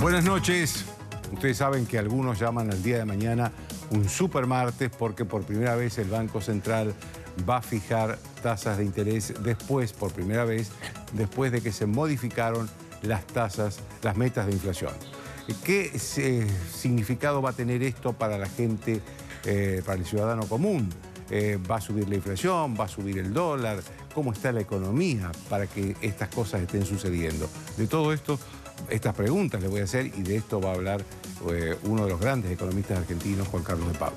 Buenas noches. Ustedes saben que algunos llaman al día de mañana un supermartes porque por primera vez el Banco Central va a fijar tasas de interés por primera vez, después de que se modificaron las tasas, las metas de inflación. ¿Qué significado va a tener esto para la gente, para el ciudadano común? ¿Va a subir la inflación? ¿Va a subir el dólar? ¿Cómo está la economía para que estas cosas estén sucediendo? De todo esto, estas preguntas le voy a hacer y de esto va a hablar uno de los grandes economistas argentinos, Juan Carlos de Pablo.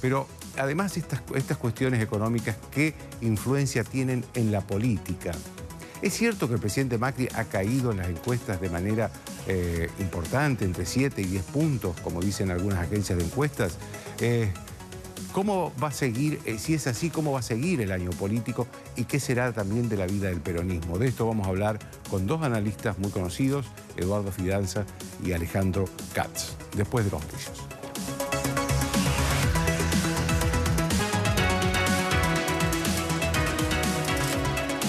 Pero además estas cuestiones económicas, ¿qué influencia tienen en la política? Es cierto que el presidente Macri ha caído en las encuestas de manera importante, entre 7 y 10 puntos, como dicen algunas agencias de encuestas. ¿Cómo va a seguir, si es así, cómo va a seguir el año político y qué será también de la vida del peronismo? De esto vamos a hablar con dos analistas muy conocidos, Eduardo Fidanza y Alejandro Katz, después de los auspicios.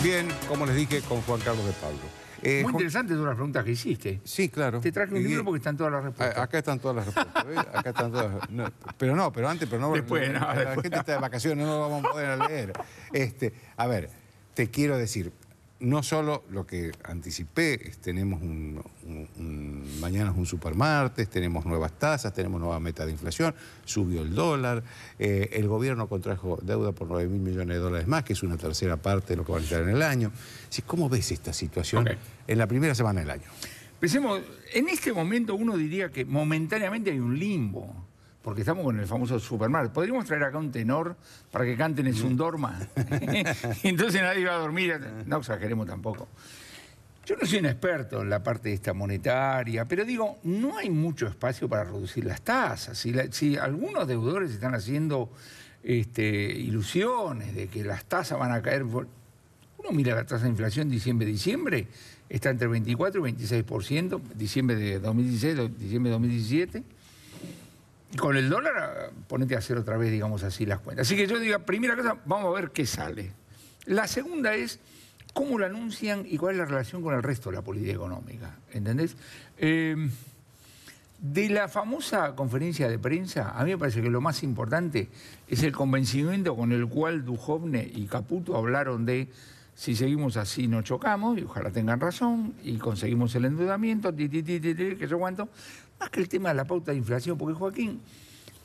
Bien, como les dije, con Juan Carlos de Pablo. Muy interesantes todas las preguntas que hiciste. Sí, claro. Te traje un libro porque están todas las respuestas. Acá están todas las respuestas. ¿Ves? Acá están todas. No, pero no. Después, la gente está de vacaciones, no lo vamos a poder leer. A ver, te quiero decir, no solo lo que anticipé, tenemos mañana es un supermartes, tenemos nuevas tasas, tenemos nueva meta de inflación, subió el dólar, el gobierno contrajo deuda por 9.000 millones de dólares más, que es una tercera parte de lo que va a estar en el año. ¿Cómo ves esta situación en la primera semana del año? Pensemos, en este momento uno diría que momentáneamente hay un limbo, porque estamos con el famoso supermartes. ¿Podríamos traer acá un tenor para que canten el Sundorma? Entonces nadie va a dormir. No exageremos tampoco. Yo no soy un experto en la parte esta monetaria, pero digo, no hay mucho espacio para reducir las tasas. Si algunos deudores están haciendo ilusiones de que las tasas van a caer... Uno mira la tasa de inflación diciembre, está entre 24 y 26%, diciembre de 2016, diciembre de 2017. Y con el dólar, ponete a hacer otra vez, digamos así, las cuentas. Así que yo digo, primera cosa, vamos a ver qué sale. La segunda es cómo lo anuncian y cuál es la relación con el resto de la política económica. ¿Entendés? De la famosa conferencia de prensa, a mí me parece que lo más importante es el convencimiento con el cual Duhovne y Caputo hablaron de si seguimos así no chocamos, y ojalá tengan razón, y conseguimos el endeudamiento, que yo aguanto. Más que el tema de la pauta de inflación, porque Joaquín,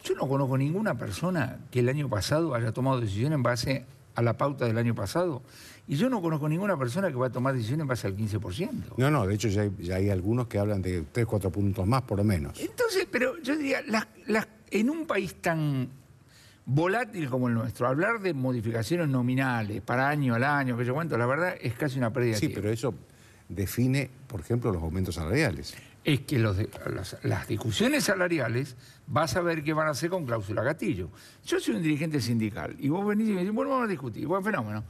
yo no conozco ninguna persona que el año pasado haya tomado decisión en base a la pauta del año pasado, y yo no conozco ninguna persona que va a tomar decisión en base al 15%. No, de hecho ya hay algunos que hablan de 3, 4 puntos más, por lo menos. Entonces, pero yo diría, en un país tan volátil como el nuestro, hablar de modificaciones nominales para año al año, que yo cuento, la verdad es casi una pérdida de tiempo. Sí, pero eso define, por ejemplo, los aumentos salariales. Es que las discusiones salariales vas a ver qué van a hacer con cláusula gatillo. Yo soy un dirigente sindical y vos venís y me decís, bueno, vamos a discutir, buen fenómeno.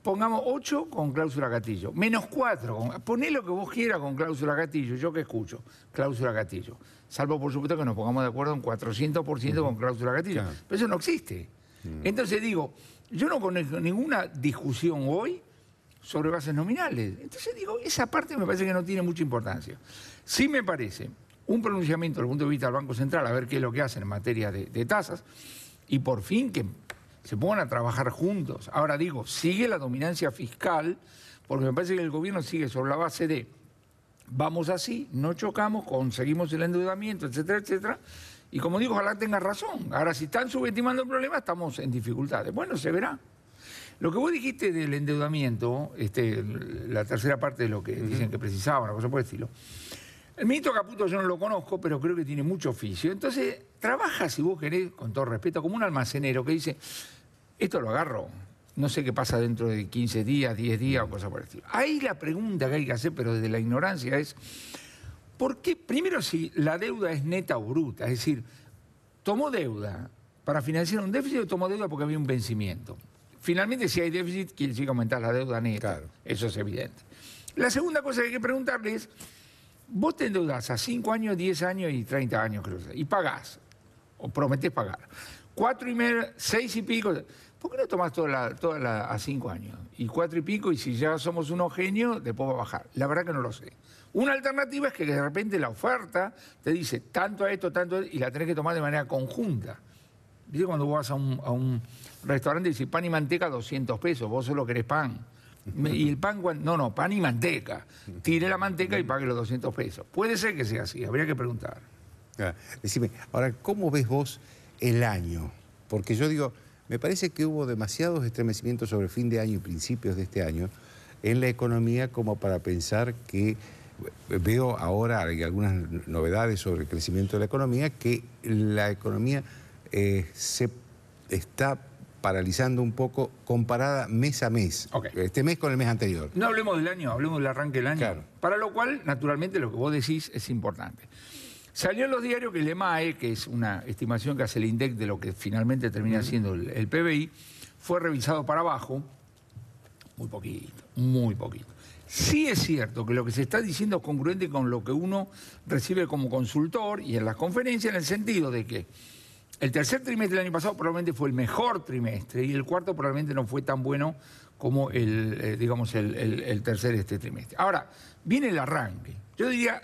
Pongamos 8 con cláusula gatillo, menos 4, poné lo que vos quieras con cláusula gatillo, yo que escucho, cláusula gatillo. Salvo, por supuesto, que nos pongamos de acuerdo en 400% con cláusula gatillo. Claro. Pero eso no existe. Entonces digo, yo no conozco ninguna discusión hoy sobre bases nominales. Entonces digo, esa parte me parece que no tiene mucha importancia. Sí me parece un pronunciamiento desde el punto de vista del Banco Central, a ver qué es lo que hacen en materia de tasas, y por fin que se pongan a trabajar juntos. Ahora digo, sigue la dominancia fiscal, porque me parece que el gobierno sigue sobre la base de vamos así, no chocamos, conseguimos el endeudamiento, etcétera, etcétera. Y como digo, ojalá tengan razón. Ahora, si están subestimando el problema, estamos en dificultades. Bueno, se verá. Lo que vos dijiste del endeudamiento, la tercera parte de lo que dicen que precisaban, una cosa por el estilo. El ministro Caputo yo no lo conozco, pero creo que tiene mucho oficio. Entonces, trabaja, si vos querés, con todo respeto, como un almacenero que dice, esto lo agarro, no sé qué pasa dentro de 15 días, 10 días o cosas por el estilo. Ahí la pregunta que hay que hacer, pero desde la ignorancia, es, ¿por qué? Primero, si la deuda es neta o bruta, es decir, ¿tomó deuda para financiar un déficit o tomó deuda porque había un vencimiento? Finalmente, si hay déficit, quiere decir que aumentar la deuda neta. Claro. Eso es evidente. La segunda cosa que hay que preguntarle es, vos te endeudás a 5 años, 10 años y 30 años, creo, y pagás, o prometés pagar. 4 y medio, 6 y pico. ¿Por qué no tomás toda a 5 años? Y 4 y pico, y si ya somos unos genios, después va a bajar. La verdad que no lo sé. Una alternativa es que de repente la oferta te dice tanto a esto, y la tenés que tomar de manera conjunta. ¿Viste cuando vos vas a un restaurante y dices pan y manteca 200 pesos, vos solo querés pan? Y el pan, no, pan y manteca. Tire la manteca y pague los 200 pesos. Puede ser que sea así, habría que preguntar. Decime, ahora, ¿cómo ves vos el año? Porque yo digo, me parece que hubo demasiados estremecimientos sobre fin de año y principios de este año en la economía como para pensar que, veo ahora hay algunas novedades sobre el crecimiento de la economía, que la economía se está paralizando un poco comparada mes a mes. Okay. Este mes con el mes anterior. No hablemos del año, hablemos del arranque del año. Claro. Para lo cual, naturalmente, lo que vos decís es importante. Salió en los diarios que el EMAE, que es una estimación que hace el INDEC de lo que finalmente termina siendo el PBI, fue revisado para abajo, muy poquito, muy poquito. Sí es cierto que lo que se está diciendo es congruente con lo que uno recibe como consultor y en las conferencias, en el sentido de que el tercer trimestre del año pasado probablemente fue el mejor trimestre y el cuarto probablemente no fue tan bueno como el tercer trimestre. Ahora, viene el arranque. Yo diría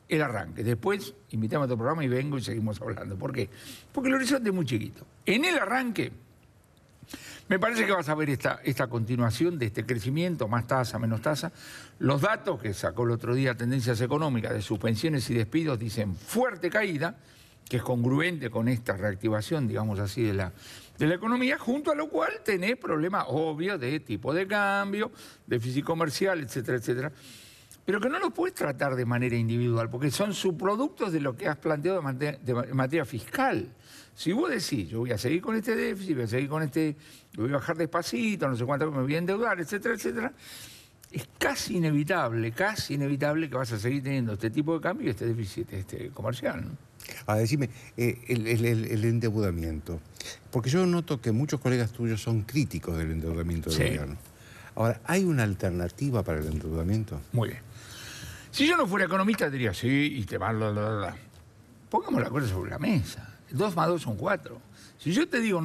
el arranque. Después invitamos a otro programa y vengo y seguimos hablando. ¿Por qué? Porque el horizonte es muy chiquito. En el arranque, me parece que vas a ver esta continuación de este crecimiento, más tasa, menos tasa. Los datos que sacó el otro día Tendencias Económicas de suspensiones y despidos dicen fuerte caída, que es congruente con esta reactivación, digamos así, de la economía, junto a lo cual tenés problemas obvios de tipo de cambio, déficit comercial, etcétera, etcétera, pero que no los puedes tratar de manera individual, porque son subproductos de lo que has planteado en materia fiscal. Si vos decís, yo voy a seguir con este déficit, voy a seguir con voy a bajar despacito, no sé cuánto me voy a endeudar, etcétera, etcétera, es casi inevitable que vas a seguir teniendo este tipo de cambio y este déficit comercial, ¿no? Ahora, decime, el endeudamiento. Porque yo noto que muchos colegas tuyos son críticos del endeudamiento del gobierno. Ahora, ¿hay una alternativa para el endeudamiento? Muy bien. Si yo no fuera economista, diría, sí, y te va, pongamos la cosa sobre la mesa. 2 más 2 son 4. Si yo te digo,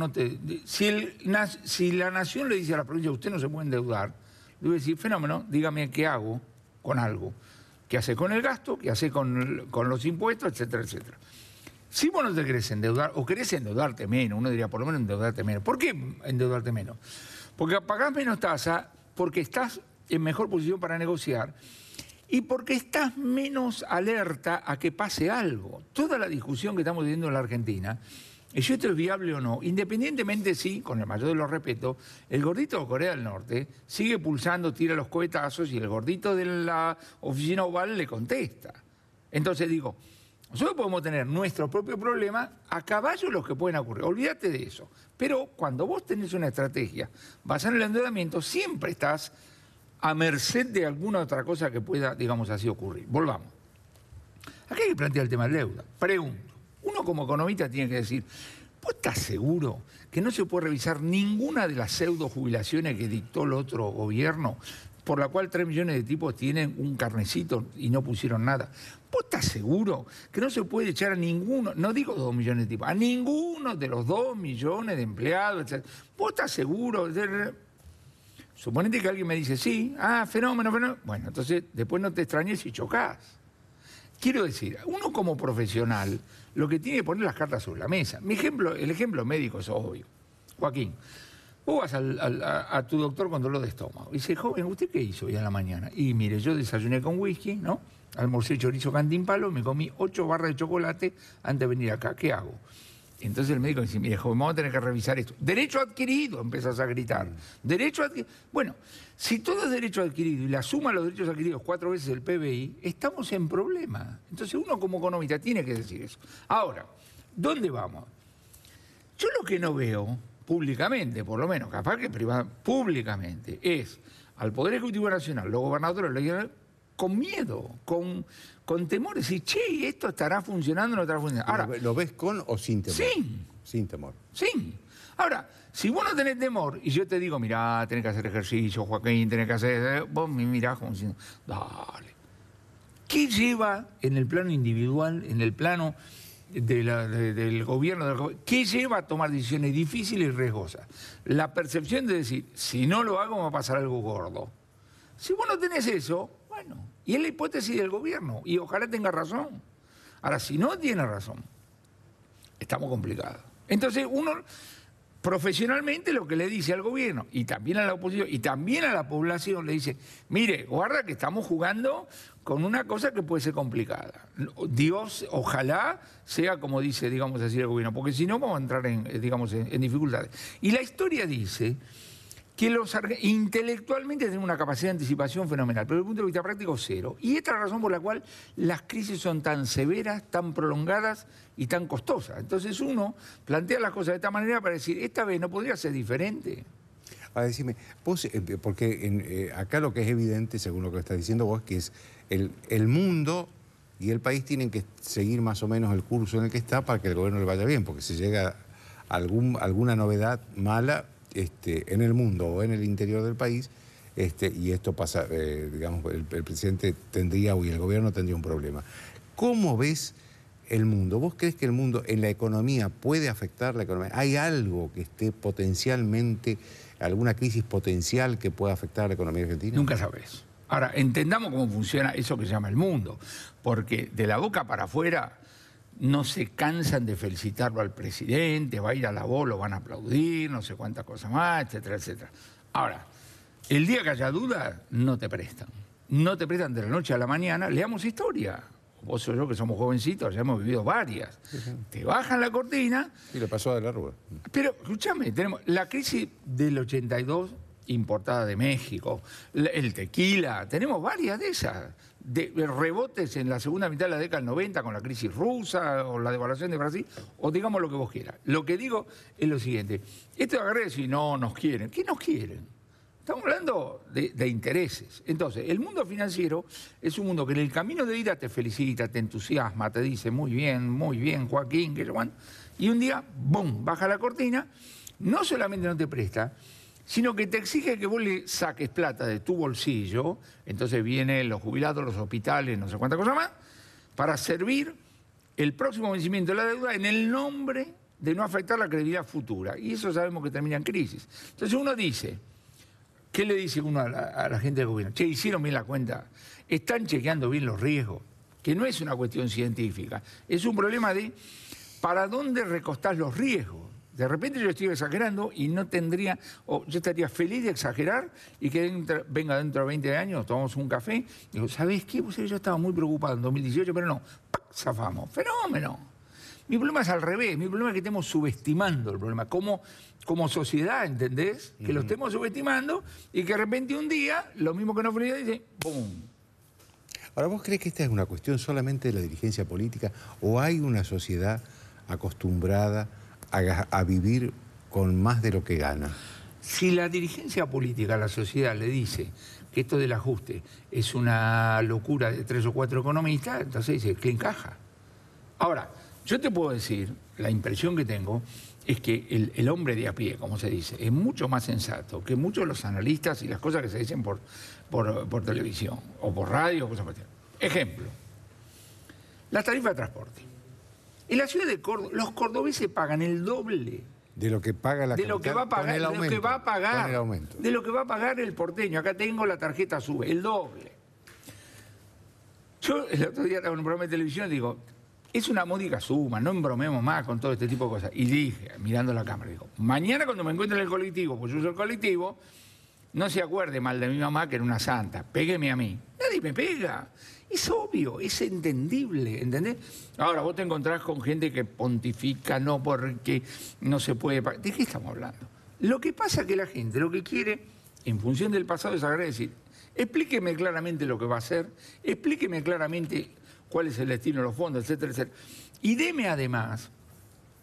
si la nación le dice a la provincia, usted no se puede endeudar, le voy a decir, fenómeno, dígame qué hago con algo. ¿Qué hace con el gasto? ¿Qué hace con los impuestos? Etcétera, etcétera. Si vos no te querés endeudar, o querés endeudarte menos, uno diría por lo menos endeudarte menos. ¿Por qué endeudarte menos? Porque pagás menos tasa, porque estás en mejor posición para negociar y porque estás menos alerta a que pase algo. Toda la discusión que estamos teniendo en la Argentina, si esto es viable o no, independientemente si, con el mayor de los respetos, el gordito de Corea del Norte sigue pulsando, tira los cohetazos y el gordito de la oficina oval le contesta. Entonces digo, nosotros podemos tener nuestro propio problema a caballo de los que pueden ocurrir. Olvídate de eso. Pero cuando vos tenés una estrategia basada en el endeudamiento, siempre estás a merced de alguna otra cosa que pueda, digamos así, ocurrir. Volvamos. Aquí hay que plantear el tema de deuda. Pregunto. Uno como economista tiene que decir, ¿vos estás seguro que no se puede revisar ninguna de las pseudo jubilaciones que dictó el otro gobierno, por la cual 3 millones de tipos tienen un carnecito y no pusieron nada? ¿Vos estás seguro que no se puede echar a ninguno, no digo 2 millones de tipos, a ninguno de los 2 millones de empleados, etc.? ¿Vos estás seguro? Suponete que alguien me dice, sí, fenómeno. Bueno, entonces después no te extrañes si chocás. Quiero decir, uno como profesional lo que tiene que poner las cartas sobre la mesa. El ejemplo médico es obvio. Joaquín, vos vas a tu doctor con dolor de estómago y dice, joven, ¿usted qué hizo hoy a la mañana? Y mire, yo desayuné con whisky, ¿no? Almorcé chorizo cantimpalo, me comí 8 barras de chocolate antes de venir acá. ¿Qué hago? Entonces el médico dice, mire, joven, vamos a tener que revisar esto. Derecho adquirido, empezás a gritar. Derecho adquirido. Bueno, si todo es derecho adquirido y la suma de los derechos adquiridos 4 veces el PBI, estamos en problema. Entonces uno como economista tiene que decir eso. Ahora, ¿dónde vamos? Yo lo que no veo públicamente, por lo menos, capaz que privado, públicamente, es al Poder Ejecutivo Nacional, los gobernadores, con miedo, con temor, decir, che, ¿esto estará funcionando o no estará funcionando? Ahora, ¿lo ves con o sin temor? Sin. Sin temor. Sí. Ahora, si vos no tenés temor y yo te digo, mirá, tenés que hacer ejercicio, Joaquín, tenés que hacer... Vos me mirás como diciendo, dale. ¿Qué lleva en el plano individual, en el plano del gobierno, qué lleva a tomar decisiones difíciles y riesgosas? La percepción de decir, si no lo hago me va a pasar algo gordo. Si vos no tenés eso, Bueno, y es la hipótesis del gobierno, y ojalá tenga razón. Ahora, si no tiene razón, estamos complicados. Entonces, uno profesionalmente lo que le dice al gobierno, y también a la oposición, y también a la población, le dice, mire, guarda que estamos jugando con una cosa que puede ser complicada. Dios, ojalá sea como dice, digamos así, el gobierno, porque si no vamos a entrar en dificultades. Y la historia dice que los intelectualmente tienen una capacidad de anticipación fenomenal, pero desde el punto de vista práctico, cero. Y esta es la razón por la cual las crisis son tan severas, tan prolongadas y tan costosas. Entonces uno plantea las cosas de esta manera para decir, esta vez no podría ser diferente. Ahora decime, vos, porque acá lo que es evidente, según lo que estás diciendo vos, que es el mundo y el país tienen que seguir más o menos el curso en el que está para que el gobierno le vaya bien, porque si llega alguna novedad mala en el mundo o en el interior del país, y esto pasa, digamos, el presidente tendría y el gobierno tendría un problema. ¿Cómo ves el mundo? ¿Vos crees que el mundo en la economía puede afectar la economía? ¿Hay algo que esté potencialmente, alguna crisis potencial que pueda afectar a la economía argentina? Nunca sabes. Ahora, entendamos cómo funciona eso que se llama el mundo, porque de la boca para afuera no se cansan de felicitarlo al presidente, va a ir a la voz, lo van a aplaudir, no sé cuántas cosas más, etcétera, etcétera. Ahora, el día que haya dudas, no te prestan. No te prestan de la noche a la mañana. Leamos historia. Vos o yo, que somos jovencitos, ya hemos vivido varias. Sí. Te bajan la cortina. Y le pasó a De la Rúa. Pero, escúchame, tenemos la crisis del 82, importada de México, el tequila, tenemos varias de esas. De rebotes en la segunda mitad de la década del 90 con la crisis rusa o la devaluación de Brasil, o digamos lo que vos quieras. Lo que digo es lo siguiente. Esto de agarrar y decir, no, nos quieren. ¿Qué nos quieren? Estamos hablando de intereses. Entonces, el mundo financiero es un mundo que en el camino de vida te felicita, te entusiasma, te dice, muy bien, Joaquín, que Juan. Y un día, ¡bum!, baja la cortina, no solamente no te presta, sino que te exige que vos le saques plata de tu bolsillo, entonces vienen los jubilados, los hospitales, no sé cuántas cosas más, para servir el próximo vencimiento de la deuda en el nombre de no afectar la credibilidad futura. Y eso sabemos que termina en crisis. Entonces uno dice, ¿qué le dice uno a la gente del gobierno? Che, hicieron bien la cuenta, están chequeando bien los riesgos, que no es una cuestión científica, es un problema de para dónde recostás los riesgos. De repente yo estoy exagerando y no tendría, o yo estaría feliz de exagerar y que venga dentro de 20 años, tomamos un café, y digo, ¿sabés qué? Pues yo estaba muy preocupado en 2018, pero no, ¡pac!, zafamos. Fenómeno. Mi problema es al revés, mi problema es que estemos subestimando el problema, como sociedad, ¿entendés? Que lo estemos subestimando y que de repente un día, lo mismo que nos felicidad, dice, ¡pum! Ahora, ¿vos crees que esta es una cuestión solamente de la dirigencia política o hay una sociedad acostumbrada a vivir con más de lo que gana? Si la dirigencia política a la sociedad le dice que esto del ajuste es una locura de 3 o 4 economistas, entonces dice, ¿qué encaja? Ahora, yo te puedo decir, la impresión que tengo es que el hombre de a pie, como se dice, es mucho más sensato que muchos de los analistas y las cosas que se dicen por televisión o por radio. Cosas por ejemplo, las tarifas de transporte. En la ciudad de Córdoba, los cordobeses pagan el doble de lo que paga la de lo que va a pagar, con el aumento. De lo que va a pagar el porteño. Acá tengo la tarjeta SUBE, el doble. Yo el otro día estaba en un programa de televisión y digo, es una módica suma, no embromemos más con todo este tipo de cosas. Y dije, mirando la cámara, digo, mañana cuando me encuentre en el colectivo, pues yo uso el colectivo, no se acuerde mal de mi mamá, que era una santa, pégueme a mí. Nadie me pega. Es obvio, es entendible, ¿entendés? Ahora, vos te encontrás con gente que pontifica, no porque no se puede pagar. ¿De qué estamos hablando? Lo que pasa es que la gente lo que quiere, en función del pasado, es agarrar y decir, explíqueme claramente lo que va a hacer, explíqueme claramente cuál es el destino de los fondos, etcétera, etcétera. Y deme además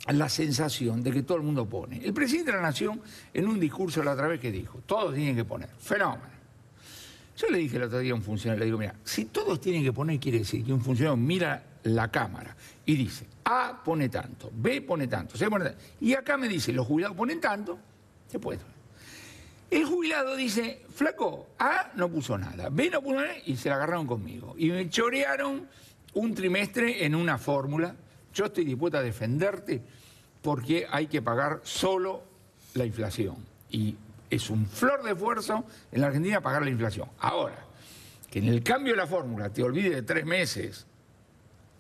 la sensación de que todo el mundo pone. El presidente de la Nación, en un discurso la otra vez que dijo, todos tienen que poner, fenómeno. Yo le dije el otro día a un funcionario, le digo, mira, si todos tienen que poner, quiere decir que un funcionario mira la cámara y dice, A pone tanto, B pone tanto, C pone tanto. Y acá me dice, los jubilados ponen tanto, se puede. El jubilado dice, flaco, A no puso nada, B no puso nada, y se la agarraron conmigo. Y me chorearon un trimestre en una fórmula. Yo estoy dispuesto a defenderte porque hay que pagar solo la inflación. Y es un flor de esfuerzo en la Argentina pagar la inflación. Ahora, que en el cambio de la fórmula te olvides de 3 meses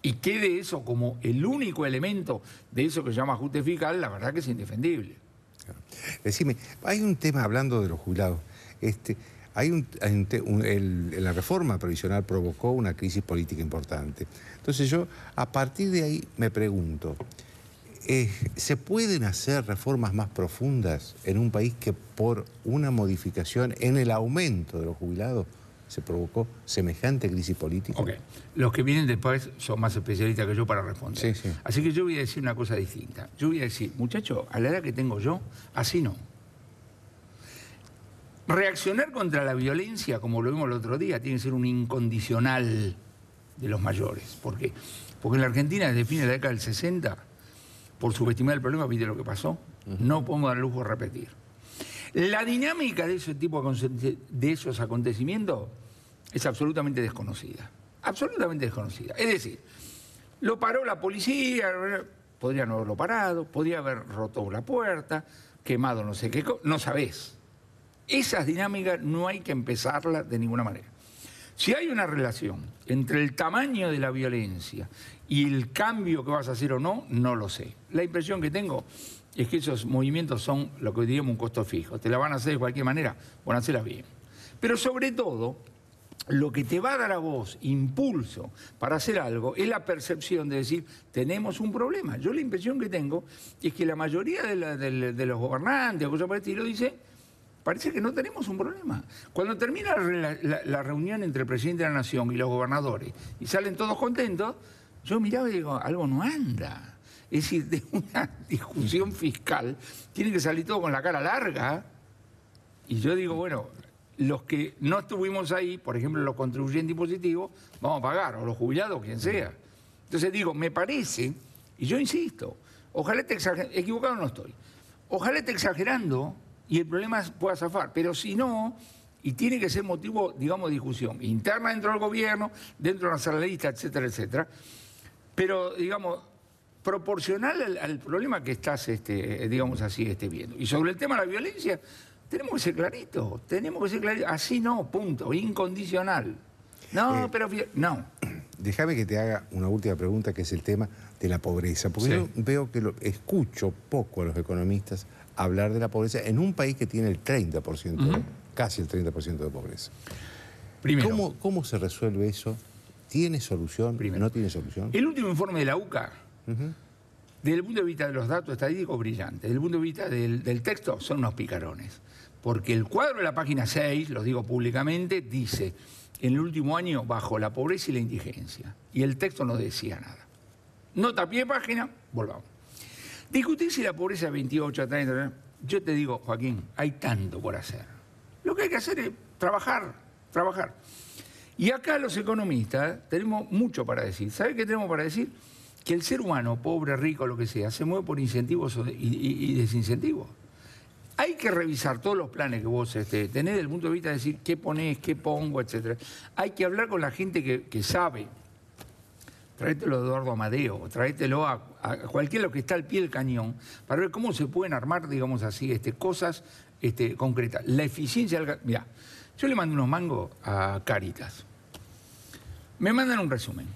y quede eso como el único elemento de eso que se llama ajuste fiscal, la verdad que es indefendible. Claro. Decime, hay un tema, hablando de los jubilados, la reforma previsional provocó una crisis política importante. Entonces yo, a partir de ahí, me pregunto, ¿se pueden hacer reformas más profundas en un país que por una modificación en el aumento de los jubilados se provocó semejante crisis política? Ok, los que vienen después son más especialistas que yo para responder. Sí, sí. Así que yo voy a decir una cosa distinta. Yo voy a decir, muchachos, a la edad que tengo yo, así no. Reaccionar contra la violencia, como lo vimos el otro día, tiene que ser un incondicional de los mayores. ¿Por qué? Porque en la Argentina, desde fines de la década del 60, por subestimar el problema, viste lo que pasó. No podemos dar lujo a repetir. La dinámica de ese tipo de esos acontecimientos es absolutamente desconocida. Absolutamente desconocida. Es decir, lo paró la policía, podría no haberlo parado, podría haber roto la puerta, quemado no sé qué, no sabés. Esas dinámicas no hay que empezarlas de ninguna manera. Si hay una relación entre el tamaño de la violencia y el cambio que vas a hacer o no, no lo sé. La impresión que tengo es que esos movimientos son lo que diríamos un costo fijo. Te la van a hacer de cualquier manera, van a hacerlas bien. Pero sobre todo, lo que te va a dar a vos impulso para hacer algo es la percepción de decir, tenemos un problema. Yo la impresión que tengo es que la mayoría de los gobernantes o cosas por el estilo dicen, parece que no tenemos un problema. Cuando termina la reunión entre el presidente de la Nación y los gobernadores y salen todos contentos, yo miraba y digo, algo no anda. Es decir, de una discusión fiscal tiene que salir todo con la cara larga. Y yo digo, bueno, los que no estuvimos ahí, por ejemplo, los contribuyentes impositivos, vamos a pagar, o los jubilados, quien sea. Entonces digo, me parece, y yo insisto, ojalá esté exagerando, equivocado no estoy, ojalá esté exagerando y el problema pueda zafar, pero si no, y tiene que ser motivo, digamos, de discusión interna dentro del gobierno, dentro de la sala de lista, etcétera, etcétera, pero, digamos, proporcional al problema que estás, digamos así, viendo. Y sobre el tema de la violencia, tenemos que ser claritos, así no, punto, incondicional. No, pero no. Déjame que te haga una última pregunta, que es el tema de la pobreza, porque yo veo que escucho poco a los economistas hablar de la pobreza en un país que tiene el 30%, casi el 30% de pobreza. Primero, ¿Cómo se resuelve eso? ¿Tiene solución? Primero, ¿No tiene solución? El último informe de la UCA, desde el punto de vista de los datos estadísticos, brillante. Desde el punto de vista del texto, son unos picarones. Porque el cuadro de la página 6, lo digo públicamente, dice, en el último año bajó la pobreza y la indigencia. Y el texto no decía nada. Nota a pie de página, volvamos. Discutir si la pobreza es 28, 30, yo te digo, Joaquín, hay tanto por hacer. Lo que hay que hacer es trabajar. Y acá los economistas tenemos mucho para decir. ¿Sabe qué tenemos para decir? Que el ser humano, pobre, rico, lo que sea, se mueve por incentivos y desincentivos. Hay que revisar todos los planes que vos tenés desde el punto de vista de decir qué ponés, qué pongo, etc. Hay que hablar con la gente que sabe. Tráetelo a Eduardo Amadeo, tráetelo a cualquiera que está al pie del cañón para ver cómo se pueden armar, digamos así, cosas concretas. La eficiencia del... Mirá, yo le mando unos mangos a Cáritas. Me mandan un resumen.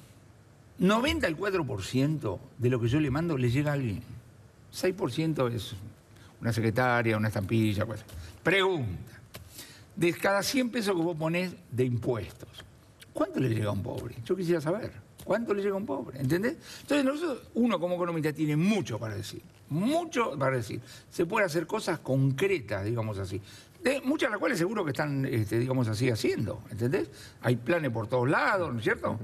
94% de lo que yo le mando le llega a alguien. 6% es una secretaria, una estampilla. Pues. Pregunta. De cada 100 pesos que vos ponés de impuestos, ¿cuánto le llega a un pobre? Yo quisiera saber. ¿Cuánto le llega a un pobre? ¿Entendés? Entonces, nosotros, uno como economista tiene mucho para decir. Mucho para decir. Se puede hacer cosas concretas, digamos así. Muchas de las cuales seguro que están, digamos así, haciendo. ¿Entendés? Hay planes por todos lados, ¿no es cierto?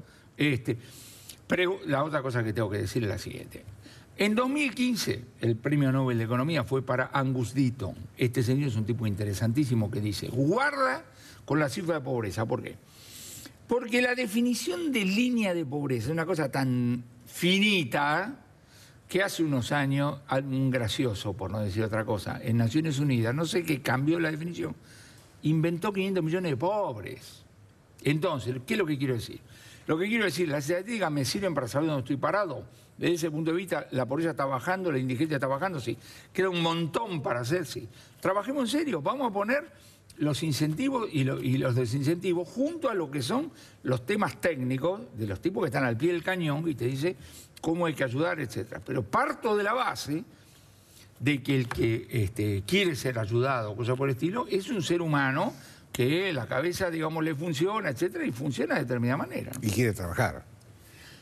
Pero la otra cosa que tengo que decir es la siguiente. En 2015, el premio Nobel de Economía fue para Angus Deaton. Este señor es un tipo interesantísimo que dice, guarda con la cifra de pobreza. ¿Por qué? Porque la definición de línea de pobreza es una cosa tan finita que hace unos años, un gracioso, por no decir otra cosa, en Naciones Unidas, no sé qué cambió la definición, inventó 500 millones de pobres. Entonces, ¿qué es lo que quiero decir? Lo que quiero decir, las estadísticas me sirven para saber dónde estoy parado. Desde ese punto de vista, la pobreza está bajando, la indigencia está bajando, sí. Queda un montón para hacer, sí. Trabajemos en serio, vamos a poner los incentivos y los desincentivos junto a lo que son los temas técnicos de los tipos que están al pie del cañón y te dice cómo hay que ayudar, etcétera. Pero parto de la base de que el que quiere ser ayudado, cosa por el estilo, es un ser humano que la cabeza, digamos, le funciona, etcétera, y funciona de determinada manera. Y quiere trabajar.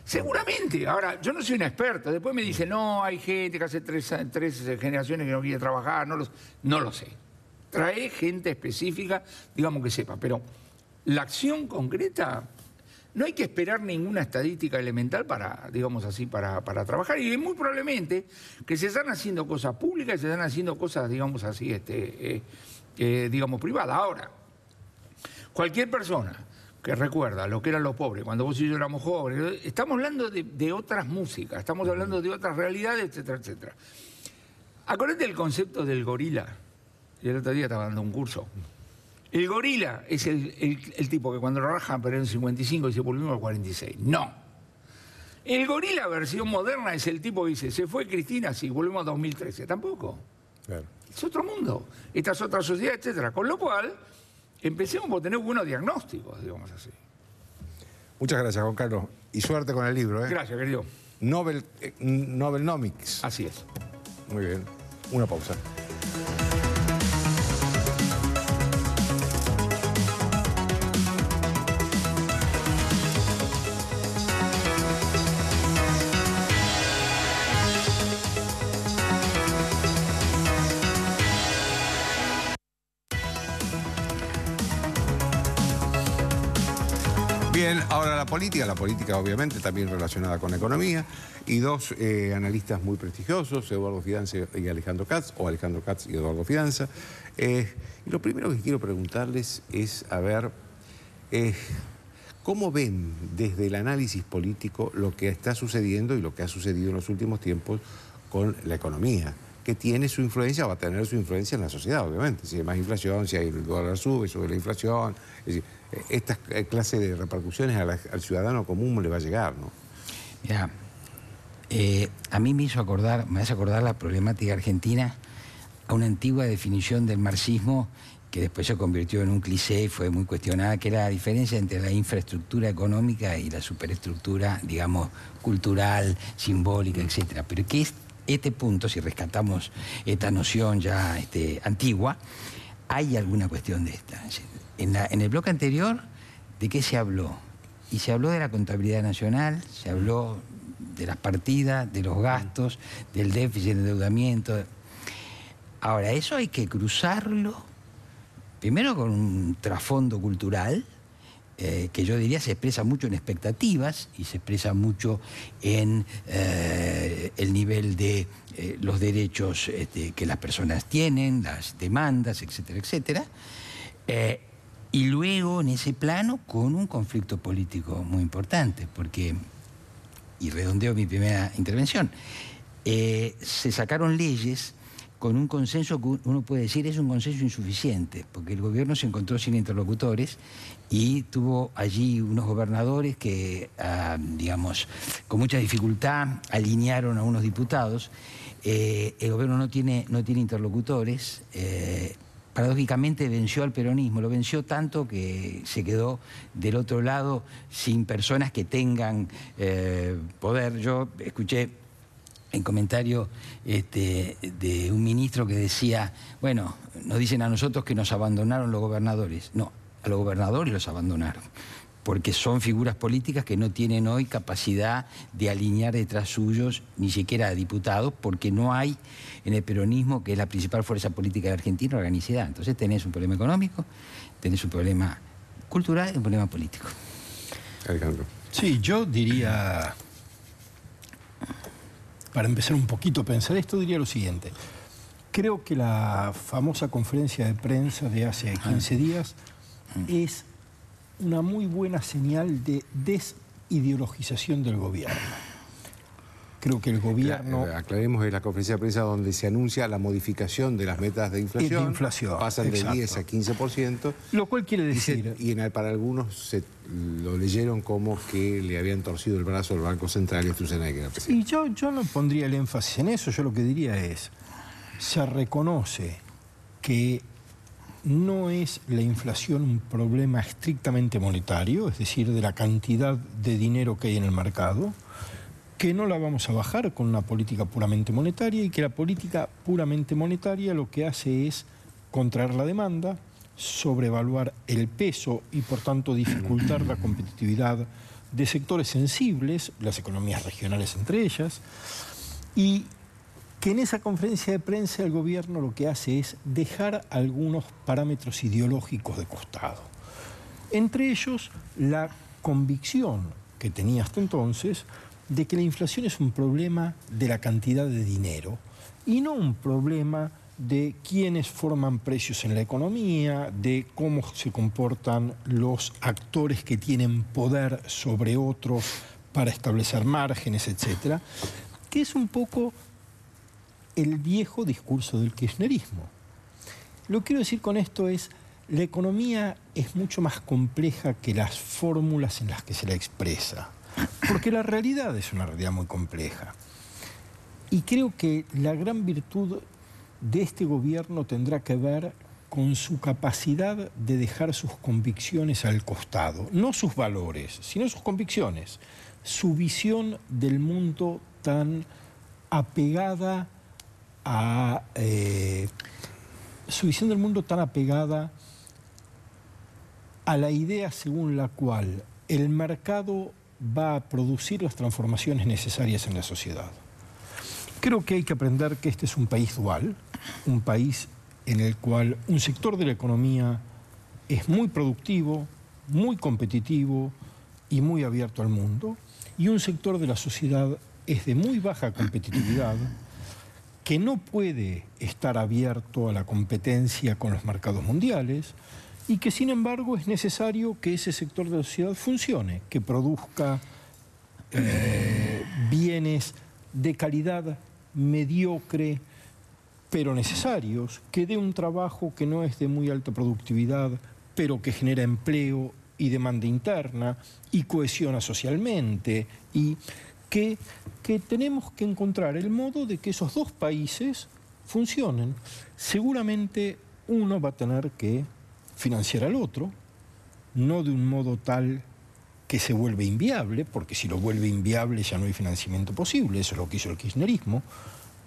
Seguramente. Ahora, yo no soy un experto. Después me dicen, no, hay gente que hace tres generaciones que no quiere trabajar. No lo sé. Trae gente específica, digamos, que sepa. Pero la acción concreta, no hay que esperar ninguna estadística elemental para, digamos así, para trabajar. Y muy probablemente que se están haciendo cosas públicas y se están haciendo cosas, digamos así, digamos, privadas. Ahora, cualquier persona que recuerda lo que eran los pobres, cuando vos y yo éramos jóvenes, estamos hablando de otras músicas, estamos hablando de otras realidades, etcétera, etcétera. Acordate del concepto del gorila. Y el otro día estaba dando un curso. El gorila es el tipo que cuando lo rajan perdió en 55 y se volvió al 46. No. El gorila versión moderna es el tipo que dice, se fue Cristina, sí, volvemos a 2013. Tampoco. Claro. Es otro mundo. Esta es otra sociedad, etcétera. Con lo cual, empecemos por tener buenos diagnósticos, digamos así. Muchas gracias, Juan Carlos. Y suerte con el libro, ¿eh? Gracias, querido. Novelnomics. Así es. Muy bien. Una pausa. Bien, ahora la política obviamente también relacionada con la economía, y dos analistas muy prestigiosos, Eduardo Fidanza y Alejandro Katz, o Alejandro Katz y Eduardo Fidanza. Y lo primero que quiero preguntarles es, a ver, ¿cómo ven desde el análisis político lo que está sucediendo y lo que ha sucedido en los últimos tiempos con la economía? Que tiene su influencia, va a tener su influencia en la sociedad, obviamente. Si hay más inflación, si hay el dólar sube la inflación. Es decir, esta clase de repercusiones al ciudadano común le va a llegar, ¿no? Mira, a mí me hace acordar la problemática argentina a una antigua definición del marxismo que después se convirtió en un cliché y fue muy cuestionada, que era la diferencia entre la infraestructura económica y la superestructura, digamos, cultural, simbólica, etcétera. Pero que es este punto, si rescatamos esta noción ya antigua, hay alguna cuestión de esta. En el bloque anterior, ¿de qué se habló? Y se habló de la contabilidad nacional, se habló de las partidas, de los gastos, del déficit, del endeudamiento. Ahora, eso hay que cruzarlo, primero con un trasfondo cultural, que yo diría se expresa mucho en expectativas y se expresa mucho en el nivel de los derechos que las personas tienen, las demandas, etcétera, etcétera. Y luego, en ese plano, con un conflicto político muy importante, porque, y redondeo mi primera intervención, se sacaron leyes con un consenso que uno puede decir es un consenso insuficiente, porque el gobierno se encontró sin interlocutores y tuvo allí unos gobernadores que, digamos, con mucha dificultad alinearon a unos diputados. El gobierno no tiene interlocutores. Paradójicamente venció al peronismo, lo venció tanto que se quedó del otro lado sin personas que tengan poder. Yo escuché en comentario de un ministro que decía, bueno, nos dicen a nosotros que nos abandonaron los gobernadores. No, a los gobernadores los abandonaron, porque son figuras políticas que no tienen hoy capacidad de alinear detrás suyos ni siquiera a diputados, porque no hay en el peronismo, que es la principal fuerza política de Argentina, organicidad. Entonces tenés un problema económico, tenés un problema cultural y un problema político. Alejandro. Sí, yo diría, para empezar un poquito a pensar esto, diría lo siguiente. Creo que la famosa conferencia de prensa de hace 15 días es una muy buena señal de desideologización del gobierno. Creo que el gobierno... Aclaremos, es la conferencia de prensa donde se anuncia la modificación de las metas de inflación. Pasan exacto. de 10 a 15%. Lo cual quiere decir... Para algunos lo leyeron como que le habían torcido el brazo al Banco Central y Sturzenegger, que era presidente. Y yo no pondría el énfasis en eso. Yo lo que diría es, se reconoce que no es la inflación un problema estrictamente monetario, es decir, de la cantidad de dinero que hay en el mercado, que no la vamos a bajar con una política puramente monetaria y que la política puramente monetaria lo que hace es contraer la demanda, sobrevaluar el peso y por tanto dificultar la competitividad de sectores sensibles, las economías regionales entre ellas, y que en esa conferencia de prensa el gobierno lo que hace es dejar algunos parámetros ideológicos de costado. Entre ellos, la convicción que tenía hasta entonces de que la inflación es un problema de la cantidad de dinero y no un problema de quiénes forman precios en la economía, de cómo se comportan los actores que tienen poder sobre otros para establecer márgenes, etcétera, que es un poco el viejo discurso del kirchnerismo. Lo que quiero decir con esto es, la economía es mucho más compleja que las fórmulas en las que se la expresa, porque la realidad es una realidad muy compleja. Y creo que la gran virtud de este gobierno tendrá que ver con su capacidad de dejar sus convicciones al costado, no sus valores, sino sus convicciones, su visión del mundo tan apegada a la idea según la cual el mercado va a producir las transformaciones necesarias en la sociedad. Creo que hay que aprender que este es un país dual, un país en el cual un sector de la economía es muy productivo, muy competitivo y muy abierto al mundo, y un sector de la sociedad es de muy baja competitividad, que no puede estar abierto a la competencia con los mercados mundiales y que sin embargo es necesario que ese sector de la sociedad funcione, que produzca bienes de calidad mediocre pero necesarios, que dé un trabajo que no es de muy alta productividad pero que genera empleo y demanda interna y cohesiona socialmente, y que tenemos que encontrar el modo de que esos dos países funcionen. Seguramente uno va a tener que financiar al otro, no de un modo tal que se vuelve inviable, porque si lo vuelve inviable ya no hay financiamiento posible, eso es lo que hizo el kirchnerismo,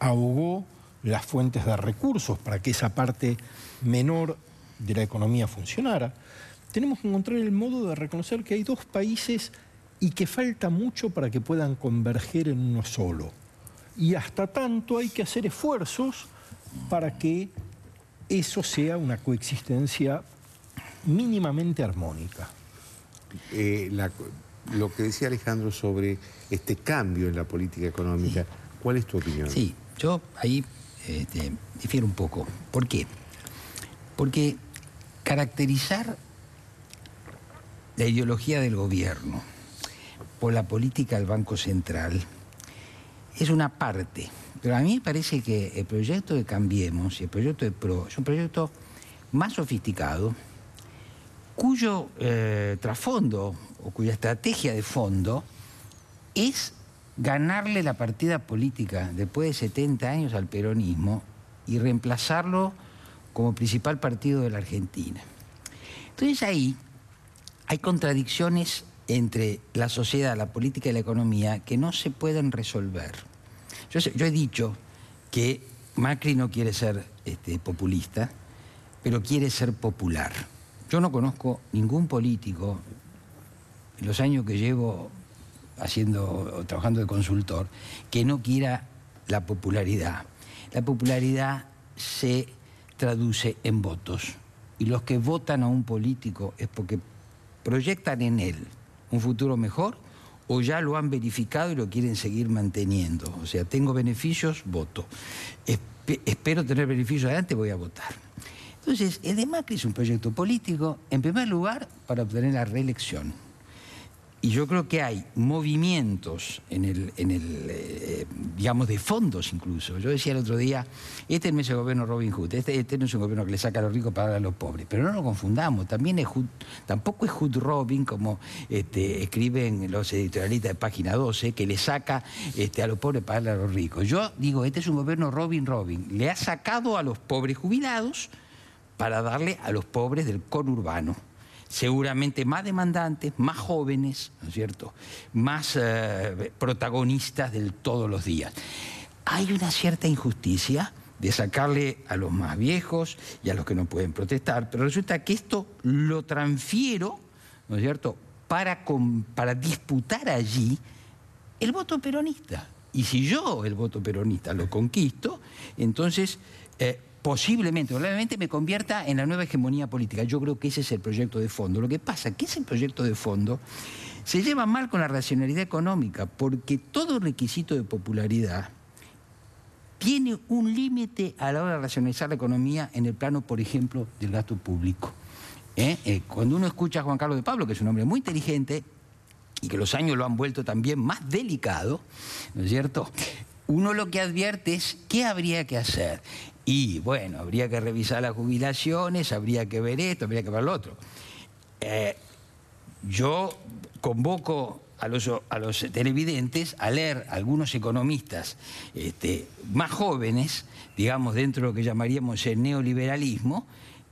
ahogó las fuentes de recursos para que esa parte menor de la economía funcionara. Tenemos que encontrar el modo de reconocer que hay dos países y que falta mucho para que puedan converger en uno solo. Y hasta tanto hay que hacer esfuerzos para que eso sea una coexistencia mínimamente armónica. Lo que decía Alejandro sobre este cambio en la política económica, ¿cuál es tu opinión? Sí, yo ahí difiero un poco. ¿Por qué? Porque caracterizar la ideología del gobierno por la política del Banco Central es una parte, pero a mí me parece que el proyecto de Cambiemos y el proyecto de PRO es un proyecto más sofisticado, cuyo trasfondo o cuya estrategia de fondo es ganarle la partida política después de 70 años al peronismo y reemplazarlo como principal partido de la Argentina. Entonces ahí hay contradicciones entre la sociedad, la política y la economía que no se pueden resolver. Yo he dicho que Macri no quiere ser populista, pero quiere ser popular. Yo no conozco ningún político en los años que llevo trabajando de consultor que no quiera la popularidad. La popularidad se traduce en votos y los que votan a un político es porque proyectan en él un futuro mejor o ya lo han verificado y lo quieren seguir manteniendo. O sea, tengo beneficios, voto. Espero tener beneficios adelante, voy a votar. Entonces, el de Macri es un proyecto político, en primer lugar, para obtener la reelección. Y yo creo que hay movimientos digamos, de fondos incluso. Yo decía el otro día, este no es el gobierno Robin Hood, este no es un gobierno que le saca a los ricos para dar a los pobres. Pero no lo confundamos, tampoco es Hood Robin, como escriben los editorialistas de Página 12, que le saca a los pobres para darle a los ricos. Yo digo, este es un gobierno Robin. Le ha sacado a los pobres jubilados para darle a los pobres del conurbano. Seguramente más demandantes, más jóvenes, ¿no es cierto?, más protagonistas de todos los días. Hay una cierta injusticia de sacarle a los más viejos y a los que no pueden protestar, pero resulta que esto lo transfiero, ¿no es cierto?, para disputar allí el voto peronista. Y si yo el voto peronista lo conquisto, entonces posiblemente, probablemente me convierta en la nueva hegemonía política. Yo creo que ese es el proyecto de fondo. Lo que pasa es que ese proyecto de fondo se lleva mal con la racionalidad económica, porque todo requisito de popularidad tiene un límite a la hora de racionalizar la economía en el plano, por ejemplo, del gasto público. Cuando uno escucha a Juan Carlos de Pablo, que es un hombre muy inteligente y que los años lo han vuelto también más delicado, ¿no es cierto?, uno lo que advierte es qué habría que hacer. Y bueno, habría que revisar las jubilaciones, habría que ver esto, habría que ver lo otro. Yo convoco a los televidentes a leer a algunos economistas más jóvenes, digamos, dentro de lo que llamaríamos el neoliberalismo,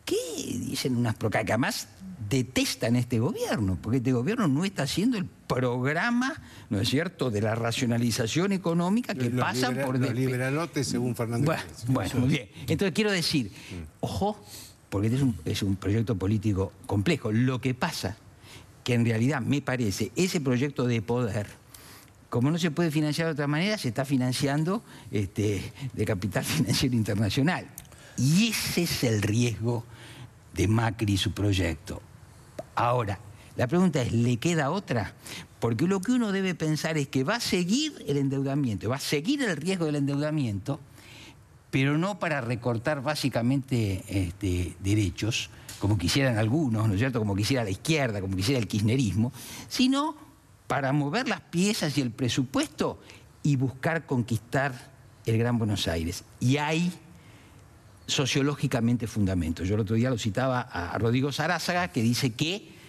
que dicen unas proclamas que además detestan este gobierno, porque este gobierno no está haciendo el programa, ¿no es cierto?, de la racionalización económica que pasa por... Los liberalotes, según Fernando. Bueno, muy bien. Entonces quiero decir, ojo, porque este es un proyecto político complejo. Lo que pasa, que en realidad me parece, ese proyecto de poder, como no se puede financiar de otra manera, se está financiando de capital financiero internacional. Y ese es el riesgo de Macri y su proyecto. Ahora, la pregunta es, ¿le queda otra? Porque lo que uno debe pensar es que va a seguir el endeudamiento, va a seguir el riesgo del endeudamiento, pero no para recortar básicamente derechos, como quisieran algunos, ¿no es cierto?, como quisiera la izquierda, como quisiera el kirchnerismo, sino para mover las piezas y el presupuesto y buscar conquistar el Gran Buenos Aires. Y hay sociológicamente fundamentos. Yo el otro día lo citaba a Rodrigo Sarrázaga, que dice que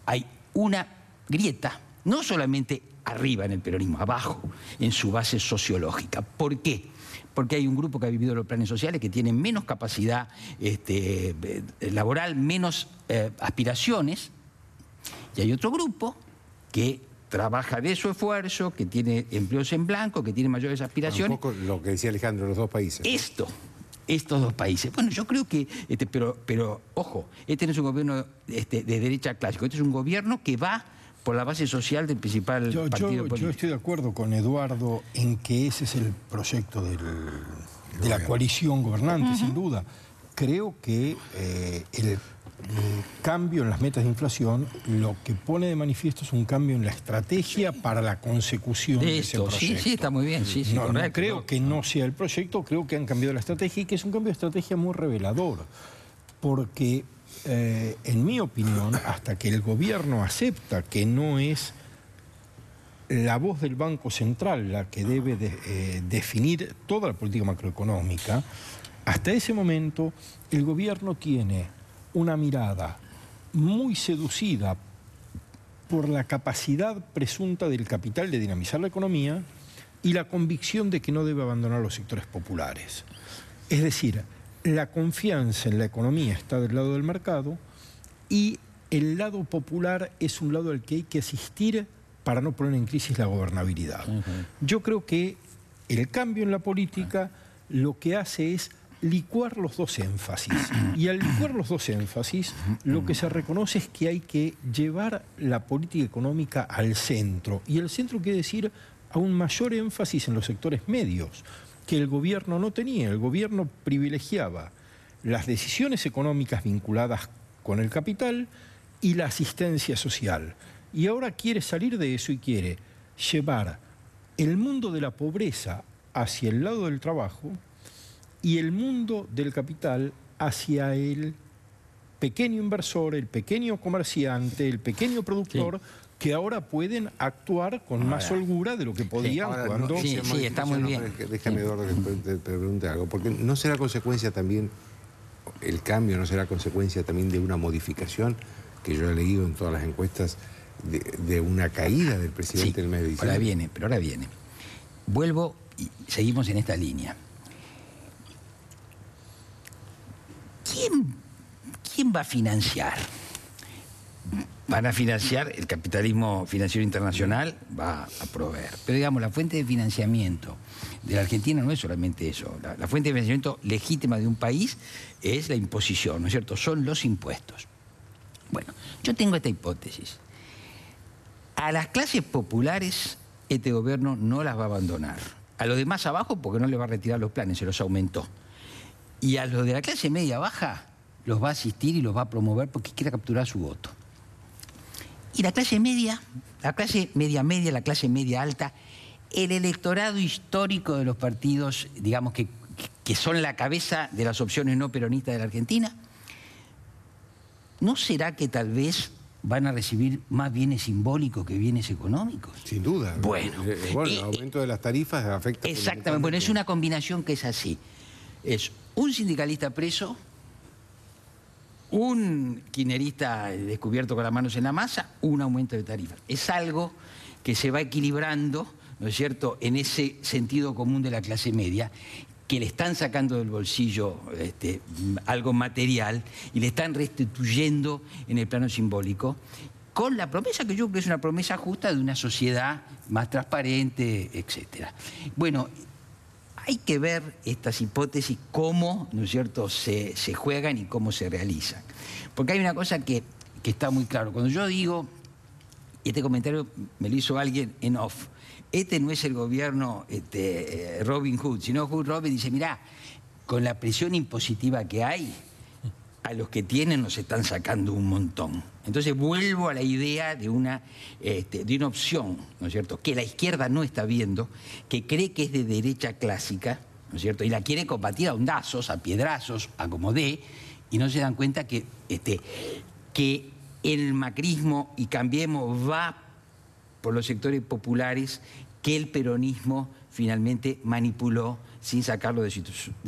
hay una grieta, no solamente arriba en el peronismo, abajo, en su base sociológica. ¿Por qué? Porque hay un grupo que ha vivido los planes sociales que tiene menos capacidad laboral, menos aspiraciones, y hay otro grupo que trabaja de su esfuerzo, que tiene empleos en blanco, que tiene mayores aspiraciones. Un poco lo que decía Alejandro, los dos países. Estos dos países. Bueno, yo creo que, pero ojo, este no es un gobierno de derecha clásico, este es un gobierno que va por la base social del principal partido político. Yo estoy de acuerdo con Eduardo en que ese es el proyecto de la coalición gobernante, sin duda. Creo que el cambio en las metas de inflación lo que pone de manifiesto es un cambio en la estrategia para la consecución de ese proyecto. Sí, está muy bien. No creo que no sea el proyecto, creo que han cambiado la estrategia y que es un cambio de estrategia muy revelador. Porque, en mi opinión, hasta que el gobierno acepta que no es la voz del Banco Central la que debe definir toda la política macroeconómica, hasta ese momento el gobierno tiene una mirada muy seducida por la capacidad presunta del capital de dinamizar la economía y la convicción de que no debe abandonar los sectores populares. Es decir, la confianza en la economía está del lado del mercado y el lado popular es un lado al que hay que asistir para no poner en crisis la gobernabilidad. Yo creo que el cambio en la política lo que hace es licuar los dos énfasis. Y al licuar los dos énfasis, lo que se reconoce es que hay que llevar la política económica al centro. Y el centro quiere decir a un mayor énfasis en los sectores medios, que el gobierno no tenía. El gobierno privilegiaba las decisiones económicas vinculadas con el capital y la asistencia social. Y ahora quiere salir de eso y quiere llevar el mundo de la pobreza hacia el lado del trabajo y el mundo del capital hacia el pequeño inversor, el pequeño comerciante, el pequeño productor, que ahora pueden actuar con más holgura de lo que podían cuando... Está muy bien. Déjame, Eduardo, que te pregunte algo, porque ¿no será consecuencia también, el cambio no será consecuencia también de una modificación, que yo he leído en todas las encuestas, de una caída del presidente en el mes de diciembre? Pero ahora viene. Vuelvo y seguimos en esta línea. ¿quién va a financiar? Van a financiar, el capitalismo financiero internacional va a proveer. Pero digamos, la fuente de financiamiento de la Argentina no es solamente eso. La fuente de financiamiento legítima de un país es la imposición, ¿no es cierto? Son los impuestos. Bueno, yo tengo esta hipótesis. A las clases populares este gobierno no las va a abandonar. A los de más abajo porque no le va a retirar los planes, se los aumentó. Y a los de la clase media baja los va a asistir y los va a promover porque quiere capturar su voto. Y la clase media, la clase media, la clase media alta, el electorado histórico de los partidos, digamos que son la cabeza de las opciones no peronistas de la Argentina, ¿no será que tal vez van a recibir más bienes simbólicos que bienes económicos? Sin duda. Bueno, el aumento de las tarifas afecta... Exactamente. Bueno, es una combinación que es así. Es un sindicalista preso, un kirchnerista descubierto con las manos en la masa, un aumento de tarifas. Es algo que se va equilibrando, ¿no es cierto?, en ese sentido común de la clase media, que le están sacando del bolsillo algo material y le están restituyendo en el plano simbólico, con la promesa que yo creo que es una promesa justa de una sociedad más transparente, etc. Bueno, hay que ver estas hipótesis, cómo, ¿no es cierto?, se juegan y cómo se realizan. Porque hay una cosa que está muy claro. Cuando yo digo, este comentario me lo hizo alguien en off, este no es el gobierno Robin Hood, sino Hood Robin dice, mirá, con la presión impositiva que hay, a los que tienen nos están sacando un montón. Entonces vuelvo a la idea de una opción, ¿no es cierto?, que la izquierda no está viendo, que cree que es de derecha clásica, ¿no es cierto?, y la quiere combatir a hondazos, a piedrazos, a como dé, y no se dan cuenta que el macrismo y Cambiemos va por los sectores populares que el peronismo finalmente manipuló sin sacarlo de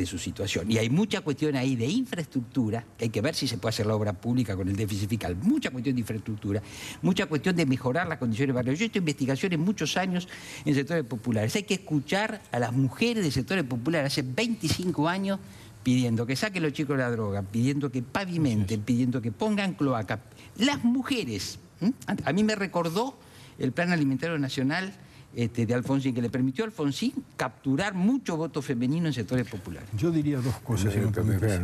su situación. Y hay mucha cuestión ahí de infraestructura, que hay que ver si se puede hacer la obra pública con el déficit fiscal, mucha cuestión de infraestructura, mucha cuestión de mejorar las condiciones barriales. Yo he hecho investigaciones muchos años en sectores populares. Hay que escuchar a las mujeres del sectores populares hace 25 años pidiendo que saquen los chicos de la droga, pidiendo que pavimenten, pidiendo que pongan cloaca. Las mujeres, a mí me recordó el Plan Alimentario Nacional de Alfonsín, que le permitió a Alfonsín capturar mucho voto femenino en sectores populares. Yo diría dos cosas.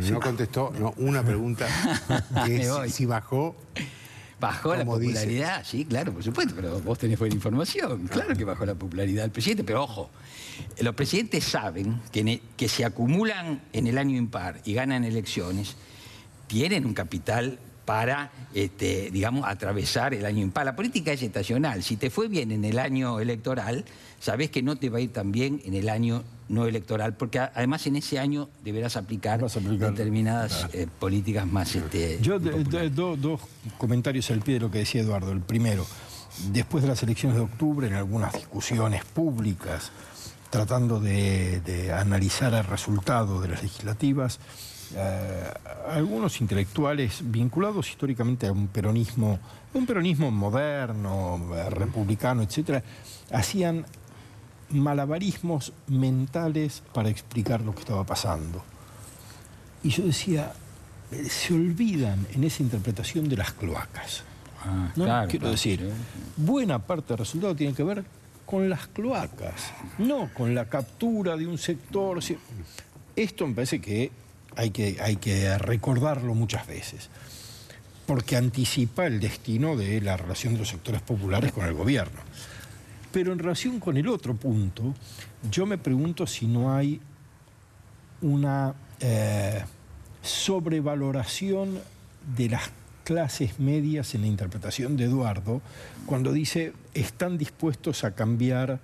No contestó, una pregunta, que es si bajó... Bajó la popularidad, sí, claro, por supuesto, pero vos tenés buena información. Claro que bajó la popularidad del presidente, pero ojo, los presidentes saben que se acumulan en el año impar y ganan elecciones, tienen un capital para, digamos, atravesar el año impar. La política es estacional. Si te fue bien en el año electoral, sabés que no te va a ir tan bien en el año no electoral, porque además en ese año deberás aplicar determinadas políticas más Yo dos comentarios al pie de lo que decía Eduardo. El primero, después de las elecciones de octubre, en algunas discusiones públicas, tratando de analizar el resultado de las legislativas, algunos intelectuales vinculados históricamente a un peronismo moderno, republicano, etcétera, hacían malabarismos mentales para explicar lo que estaba pasando. Y yo decía, se olvidan en esa interpretación de las cloacas. ¿No? Claro, Quiero decir, buena parte del resultado tiene que ver con las cloacas, no con la captura de un sector. Esto me parece que hay que recordarlo muchas veces, porque anticipa el destino de la relación de los sectores populares con el gobierno. Pero en relación con el otro punto, yo me pregunto si no hay una sobrevaloración de las clases medias en la interpretación de Eduardo, cuando dice están dispuestos a cambiar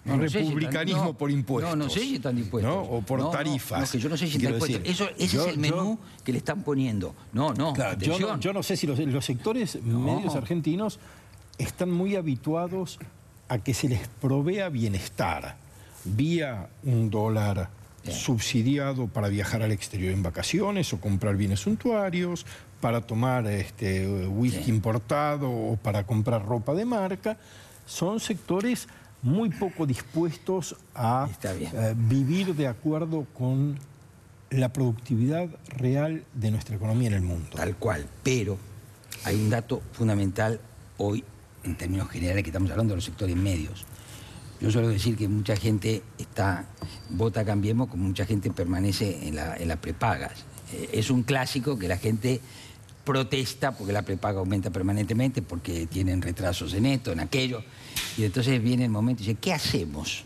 republicanismo por impuestos. No sé si están dispuestos. ¿No? O por tarifas. No, que yo no sé si están dispuestos. Ese es el menú que le están poniendo. Claro, yo no sé si los sectores medios argentinos están muy habituados a que se les provea bienestar vía un dólar subsidiado para viajar al exterior en vacaciones o comprar bienes suntuarios, para tomar whisky importado o para comprar ropa de marca. Son sectores muy poco dispuestos a vivir de acuerdo con la productividad real de nuestra economía en el mundo. Tal cual, pero hay un dato fundamental hoy, en términos generales, que estamos hablando de los sectores medios. Yo suelo decir que mucha gente vota Cambiemos, como mucha gente permanece en las prepagas. Es un clásico que la gente protesta porque la prepaga aumenta permanentemente, porque tienen retrasos en esto, en aquello, y entonces viene el momento y dice, ¿qué hacemos?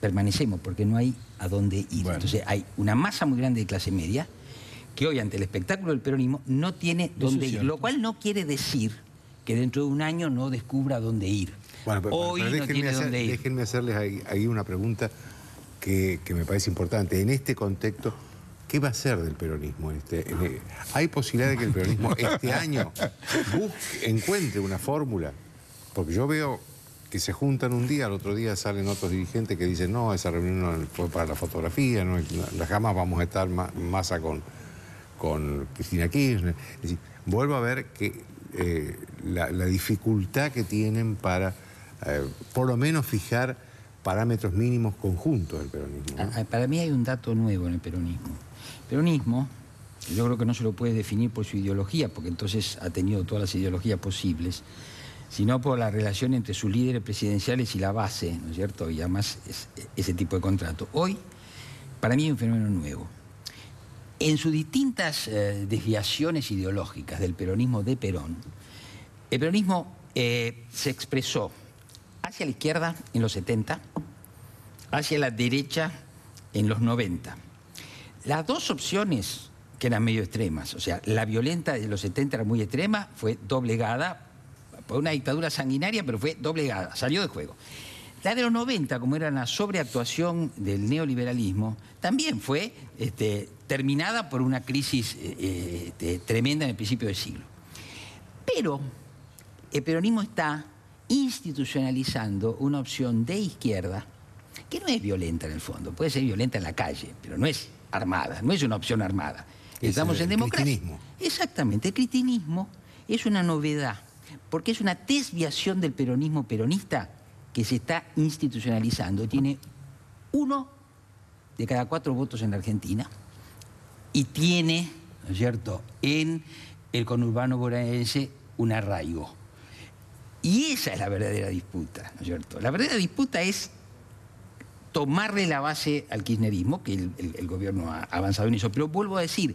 Permanecemos porque no hay a dónde ir. Bueno. Entonces hay una masa muy grande de clase media que hoy, ante el espectáculo del peronismo, no tiene dónde ir, lo cual no quiere decir que dentro de un año no descubra dónde ir. Bueno, hoy pero no tiene dónde ir. Déjenme hacerles ahí una pregunta que me parece importante. En este contexto, ¿qué va a ser del peronismo? ¿Hay posibilidad de que el peronismo este año encuentre una fórmula? Porque yo veo que se juntan un día, al otro día salen otros dirigentes que dicen, no, esa reunión no fue para la fotografía, no, jamás vamos a estar masa con Cristina Kirchner. Es decir, vuelvo a ver que la dificultad que tienen para, por lo menos, fijar parámetros mínimos conjuntos del peronismo, ¿no? Para mí hay un dato nuevo en el peronismo. El peronismo, yo creo que no se lo puede definir por su ideología, porque entonces ha tenido todas las ideologías posibles, sino por la relación entre sus líderes presidenciales y la base, ¿no es cierto? Y además ese tipo de contrato. Hoy, para mí, hay un fenómeno nuevo. En sus distintas desviaciones ideológicas del peronismo de Perón, el peronismo se expresó hacia la izquierda en los 70, hacia la derecha en los 90. Las dos opciones que eran medio extremas, o sea, la violenta de los 70 era muy extrema, fue doblegada por una dictadura sanguinaria, pero fue doblegada, salió de juego. La de los 90, como era la sobreactuación del neoliberalismo, también fue terminada por una crisis tremenda en el principio del siglo. Pero el peronismo está institucionalizando una opción de izquierda que no es violenta en el fondo, puede ser violenta en la calle, pero no es armada, no es una opción armada. Estamos en democracia. Cristinismo. Exactamente, el cristinismo es una novedad, porque es una desviación del peronismo peronista que se está institucionalizando. Tiene 1 de cada 4 votos en la Argentina y tiene, ¿no es cierto?, en el conurbano bonaerense un arraigo. Y esa es la verdadera disputa, ¿no es cierto? La verdadera disputa es tomarle la base al kirchnerismo, que el gobierno ha avanzado en eso. Pero vuelvo a decir,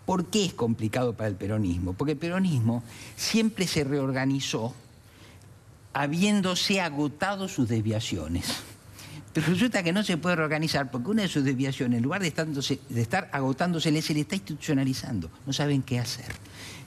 ¿por qué es complicado para el peronismo? Porque el peronismo siempre se reorganizó habiéndose agotado sus desviaciones. Pero resulta que no se puede reorganizar porque una de sus desviaciones, en lugar de estar agotándose, se le está institucionalizando. No saben qué hacer.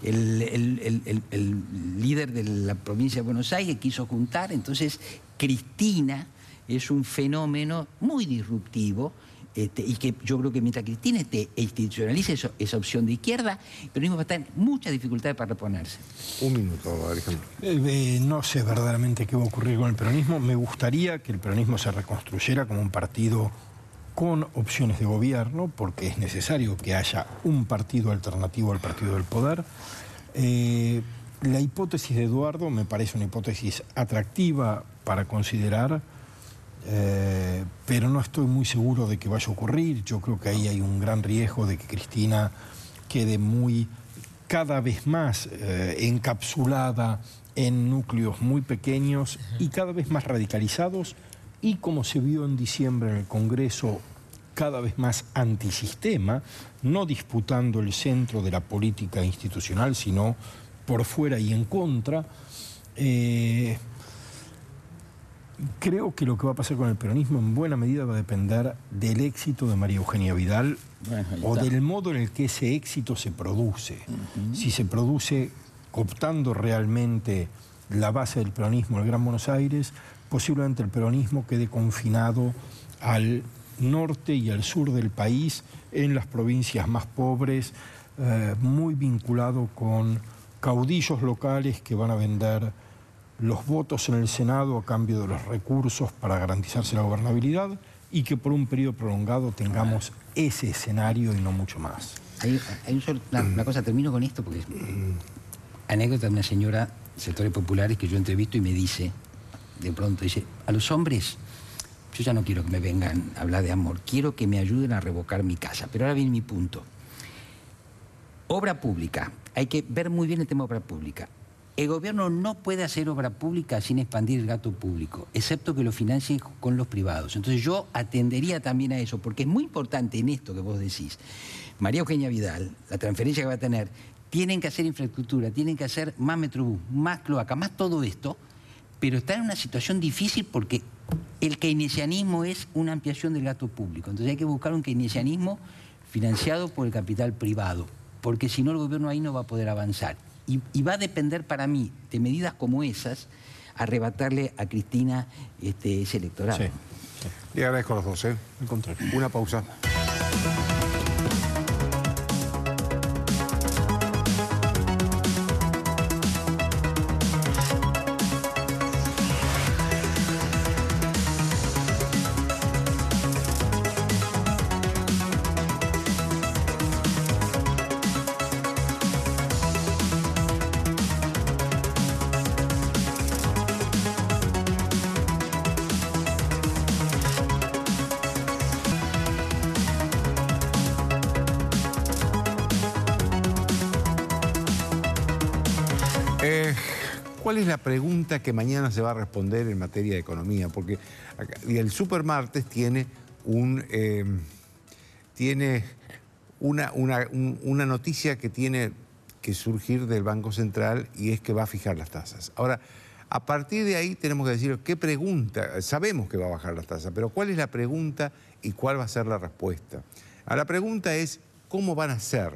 El líder de la provincia de Buenos Aires quiso juntar, entonces Cristina es un fenómeno muy disruptivo, y que yo creo que mientras Cristina institucionalice esa opción de izquierda, el peronismo va a estar en muchas dificultades para reponerse. Un minuto, Alejandro. No sé verdaderamente qué va a ocurrir con el peronismo. Me gustaría que el peronismo se reconstruyera como un partido con opciones de gobierno, porque es necesario que haya un partido alternativo al partido del poder. La hipótesis de Eduardo me parece una hipótesis atractiva para considerar, pero no estoy muy seguro de que vaya a ocurrir. Yo creo que ahí hay un gran riesgo de que Cristina quede cada vez más encapsulada en núcleos muy pequeños y cada vez más radicalizados, y como se vio en diciembre en el Congreso, cada vez más antisistema, no disputando el centro de la política institucional, sino por fuera y en contra. Creo que lo que va a pasar con el peronismo en buena medida va a depender del éxito de María Eugenia Vidal, o del modo en el que ese éxito se produce. Si se produce cooptando realmente la base del peronismo en el Gran Buenos Aires, posiblemente el peronismo quede confinado al norte y al sur del país, en las provincias más pobres, muy vinculado con caudillos locales que van a vender los votos en el Senado a cambio de los recursos para garantizarse la gobernabilidad, y que por un periodo prolongado tengamos ese escenario y no mucho más. Hay una cosa, termino con esto, porque es anécdota de una señora de sectores populares que yo entrevisto y me dice, de pronto dice, a los hombres Yo ya no quiero que me vengan a hablar de amor, quiero que me ayuden a revocar mi casa. Pero ahora viene mi punto. Obra pública, hay que ver muy bien el tema de obra pública. El gobierno no puede hacer obra pública sin expandir el gasto público, excepto que lo financie con los privados. Entonces yo atendería también a eso, porque es muy importante en esto que vos decís. María Eugenia Vidal, la transferencia que va a tener, tienen que hacer infraestructura, tienen que hacer más metrobús, más cloaca, más todo esto, pero está en una situación difícil porque el keynesianismo es una ampliación del gasto público. Entonces hay que buscar un keynesianismo financiado por el capital privado, porque si no el gobierno ahí no va a poder avanzar. Y va a depender para mí de medidas como esas, arrebatarle a Cristina ese electorado. Sí. Le agradezco a los dos, ¿eh? Al contrario. Una pausa. ¿Cuál es la pregunta que mañana se va a responder en materia de economía? Porque el Supermartes tiene una noticia que tiene que surgir del Banco Central y es que va a fijar las tasas. Ahora, a partir de ahí tenemos que decir qué pregunta. Sabemos que va a bajar las tasas, pero ¿cuál es la pregunta y cuál va a ser la respuesta? La pregunta es ¿cómo van a ser?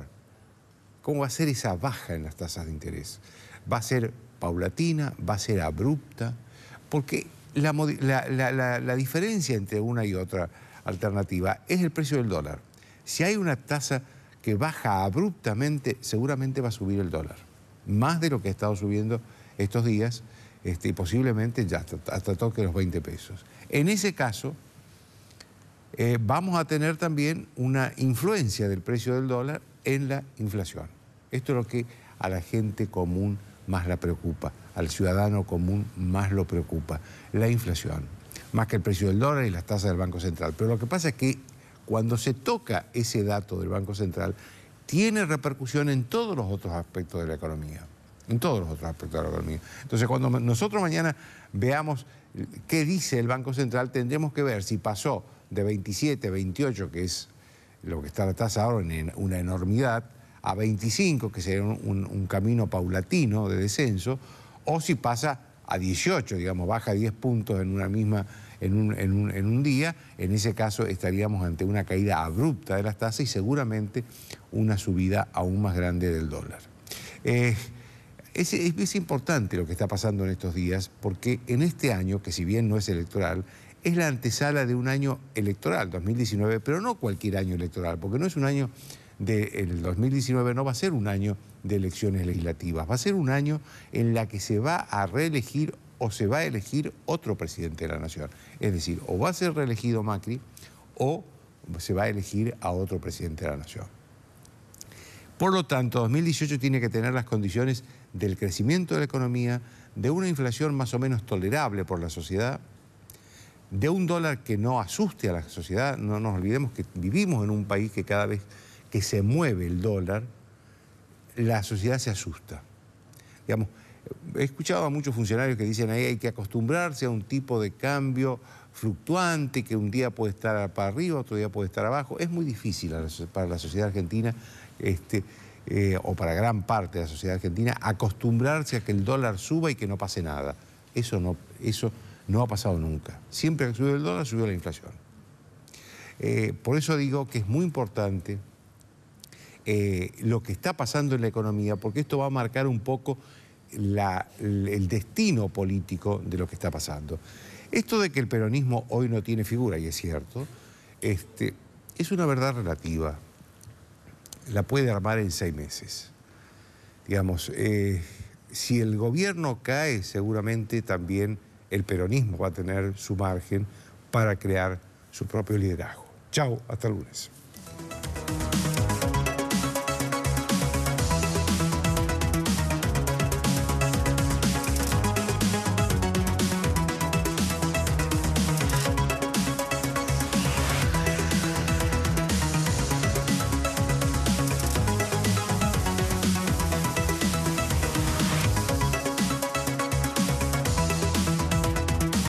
¿Cómo va a ser esa baja en las tasas de interés? ¿Va a ser paulatina? ¿Va a ser abrupta? Porque la diferencia entre una y otra alternativa es el precio del dólar. Si hay una tasa que baja abruptamente, seguramente va a subir el dólar. Más de lo que ha estado subiendo estos días y posiblemente ya hasta toque los 20 pesos. En ese caso, vamos a tener también una influencia del precio del dólar en la inflación. Esto es lo que a la gente común más la preocupa, al ciudadano común más lo preocupa, la inflación, más que el precio del dólar y las tasas del Banco Central. Pero lo que pasa es que cuando se toca ese dato del Banco Central, tiene repercusión en todos los otros aspectos de la economía, en todos los otros aspectos de la economía. Entonces, cuando nosotros mañana veamos qué dice el Banco Central, tendremos que ver si pasó de 27, 28, que es lo que está la tasa ahora en una enormidad, a 25, que sería un camino paulatino de descenso, o si pasa a 18, digamos, baja 10 puntos en un día, en ese caso estaríamos ante una caída abrupta de las tasas y seguramente una subida aún más grande del dólar. Es importante lo que está pasando en estos días, porque en este año, que si bien no es electoral, es la antesala de un año electoral, 2019, pero no cualquier año electoral, porque no es un año el 2019 no va a ser un año de elecciones legislativas, va a ser un año en la que se va a reelegir o se va a elegir otro presidente de la nación. Es decir, o va a ser reelegido Macri o se va a elegir a otro presidente de la nación. Por lo tanto, 2018 tiene que tener las condiciones del crecimiento de la economía, de una inflación más o menos tolerable por la sociedad, de un dólar que no asuste a la sociedad. No nos olvidemos que vivimos en un país que cada vez que se mueve el dólar, la sociedad se asusta. Digamos, he escuchado a muchos funcionarios que dicen ahí hay que acostumbrarse a un tipo de cambio fluctuante, que un día puede estar para arriba, otro día puede estar abajo. Es muy difícil para la sociedad argentina, o para gran parte de la sociedad argentina, acostumbrarse a que el dólar suba y que no pase nada. Eso no ha pasado nunca. Siempre que sube el dólar, subió la inflación. Por eso digo que es muy importante lo que está pasando en la economía, porque esto va a marcar un poco el destino político de lo que está pasando. Esto de que el peronismo hoy no tiene figura, y es cierto, es una verdad relativa. La puede armar en 6 meses. Digamos, si el gobierno cae, seguramente también el peronismo va a tener su margen para crear su propio liderazgo. Chau, hasta el lunes.